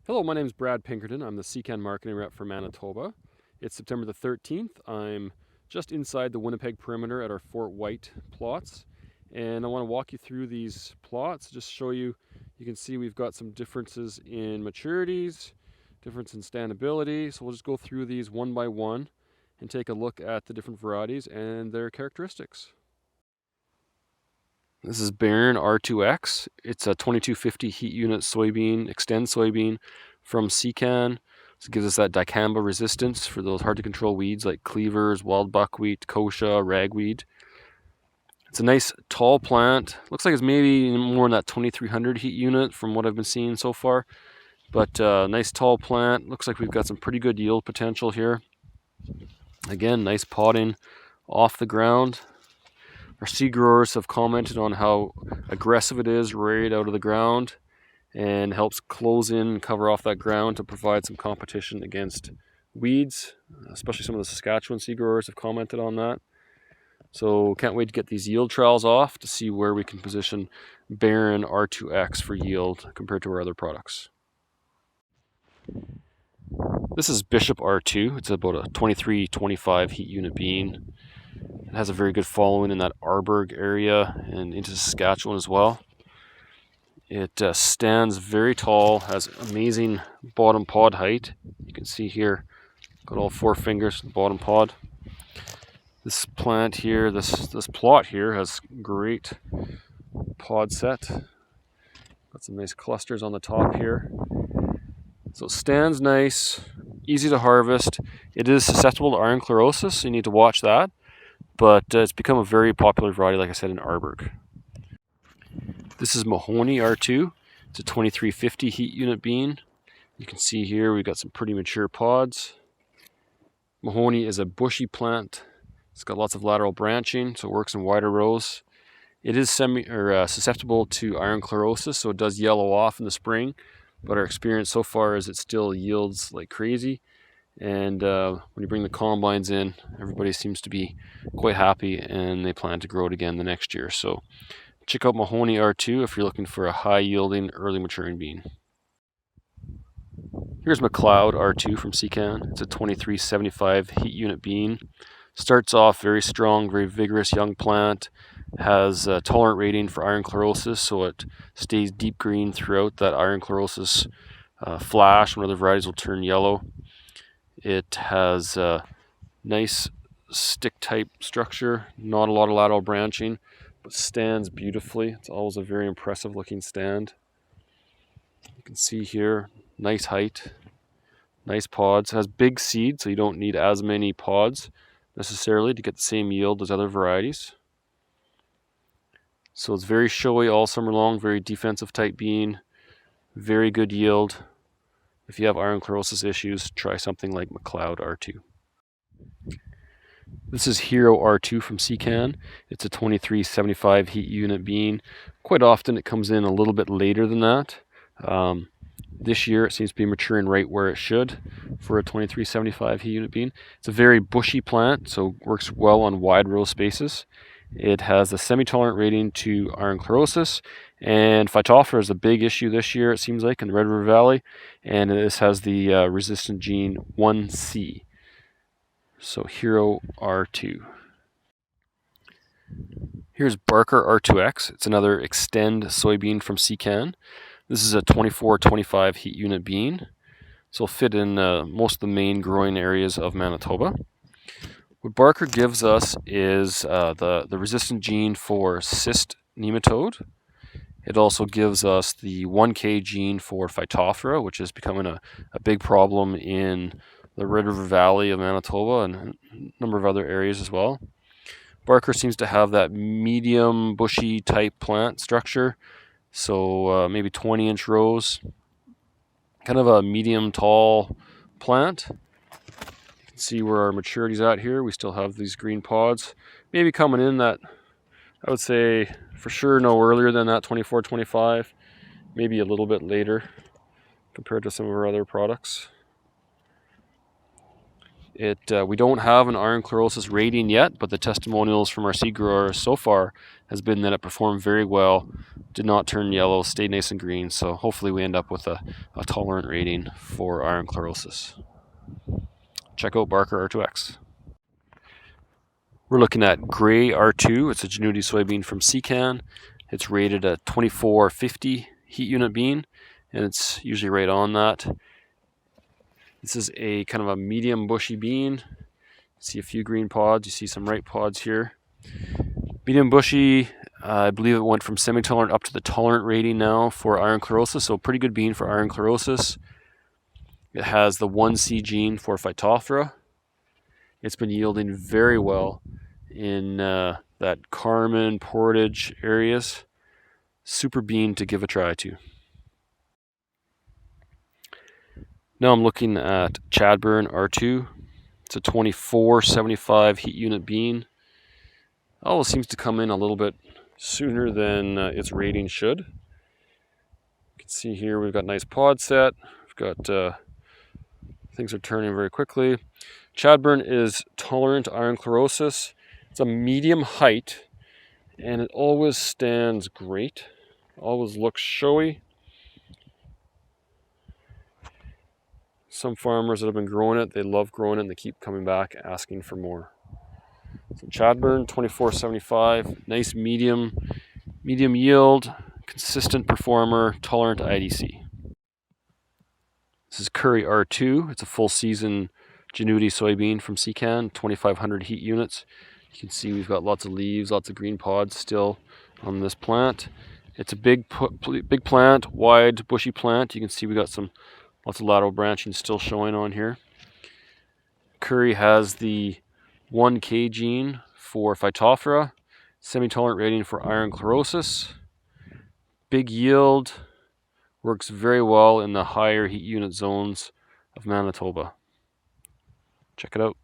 Hello, my name is Brad Pinkerton. I'm the SeCan marketing rep for Manitoba. It's September the 13th. I'm just inside the Winnipeg perimeter at our Fort White plots. And I want to walk you through these plots, just show you, you can see we've got some differences in maturities, difference in standability. So we'll just go through these one by one and take a look at the different varieties and their characteristics. This is Barron R2X. It's a 2250 heat unit soybean, extend soybean from SeCan. So it gives us that dicamba resistance for those hard to control weeds like cleavers, wild buckwheat, kochia, ragweed. It's a nice tall plant. Looks like it's maybe more in that 2300 heat unit from what I've been seeing so far. But nice tall plant. Looks like we've got some pretty good yield potential here. Again, nice potting off the ground. Our seed growers have commented on how aggressive it is right out of the ground and helps close in and cover off that ground to provide some competition against weeds. Especially some of the Saskatchewan seed growers have commented on that. So can't wait to get these yield trials off to see where we can position Barron R2X for yield compared to our other products. This is Bishop R2. It's about a 23-25 heat unit bean. It has a very good following in that Arborg area and into Saskatchewan as well. It stands very tall, has amazing bottom pod height. You can see here, got all 4 fingers in the bottom pod. This plant here, this plot here has great pod set. Got some nice clusters on the top here. So it stands nice, easy to harvest. It is susceptible to iron chlorosis, so you need to watch that. But it's become a very popular variety, like I said, in Arborg. This is Mahoney R2. It's a 2350 heat unit bean. You can see here we've got some pretty mature pods. Mahoney is a bushy plant. It's got lots of lateral branching, so it works in wider rows. It is susceptible to iron chlorosis, so it does yellow off in the spring. But our experience so far is it still yields like crazy. And when you bring the combines in, everybody seems to be quite happy and they plan to grow it again the next year. So check out Mahoney R2 if you're looking for a high yielding, early maturing bean. Here's McLeod R2 from SeCan. It's a 2375 heat unit bean. Starts off very strong, very vigorous young plant. Has a tolerant rating for iron chlorosis, so it stays deep green throughout that iron chlorosis flash when other varieties will turn yellow. It has a nice stick type structure, not a lot of lateral branching, but stands beautifully. It's always a very impressive looking stand. You can see here, nice height, nice pods. It has big seed, so you don't need as many pods necessarily to get the same yield as other varieties. So it's very showy all summer long, very defensive type bean, very good yield. If you have iron chlorosis issues, try something like McLeod R2. This is Hero R2 from SeCan. It's a 2375 heat unit bean. Quite often it comes in a little bit later than that. This year it seems to be maturing right where it should for a 2375 heat unit bean. It's a very bushy plant, so works well on wide row spaces. It has a semi-tolerant rating to iron chlorosis, and Phytophthora is a big issue this year, it seems like, in the Red River Valley, and this has the resistant gene 1C. So Hero R2. Here's Barker R2X. It's another extend soybean from SeCan. This is a 24-25 heat unit bean, so it'll fit in most of the main growing areas of Manitoba. What Barker gives us is the resistant gene for cyst nematode. It also gives us the 1K gene for Phytophthora, which is becoming a big problem in the Red River Valley of Manitoba and a number of other areas as well. Barker seems to have that medium bushy type plant structure, so maybe 20-inch rows, kind of a medium tall plant. See where our maturity's at here. We still have these green pods, maybe coming in that, I would say for sure no earlier than that 24-25, maybe a little bit later compared to some of our other products. We don't have an iron chlorosis rating yet, but the testimonials from our seed growers so far has been that it performed very well, did not turn yellow, stayed nice and green. So hopefully we end up with a tolerant rating for iron chlorosis. Check out Barker R2X. We're looking at Gray R2. It's a Genuity soybean from SeCan. It's rated a 2450 heat unit bean, and it's usually right on that. This is a kind of a medium bushy bean. See a few green pods. You see some ripe pods here. Medium bushy. I believe it went from semi-tolerant up to the tolerant rating now for iron chlorosis. So pretty good bean for iron chlorosis. It has the 1C gene for Phytophthora. It's been yielding very well in that Carmen, Portage areas. Super bean to give a try to. Now I'm looking at Chadbourne R2. It's a 2475 heat unit bean. Always seems to come in a little bit sooner than its rating should. You can see here we've got nice pod set. We've got things are turning very quickly. Chadbourne is tolerant to iron chlorosis. It's a medium height, and it always stands great. Always looks showy. Some farmers that have been growing it, they love growing it, and they keep coming back asking for more. So Chadbourne 2475, nice medium yield, consistent performer, tolerant to IDC. This is Currie R2. It's a full season Genuity soybean from SeCan, 2500 heat units. You can see we've got lots of leaves, lots of green pods still on this plant. It's a big plant, wide, bushy plant. You can see we got lots of lateral branching still showing on here. Currie has the 1K gene for Phytophthora, semi-tolerant rating for iron chlorosis. Big yield, works very well in the higher heat unit zones of Manitoba. Check it out.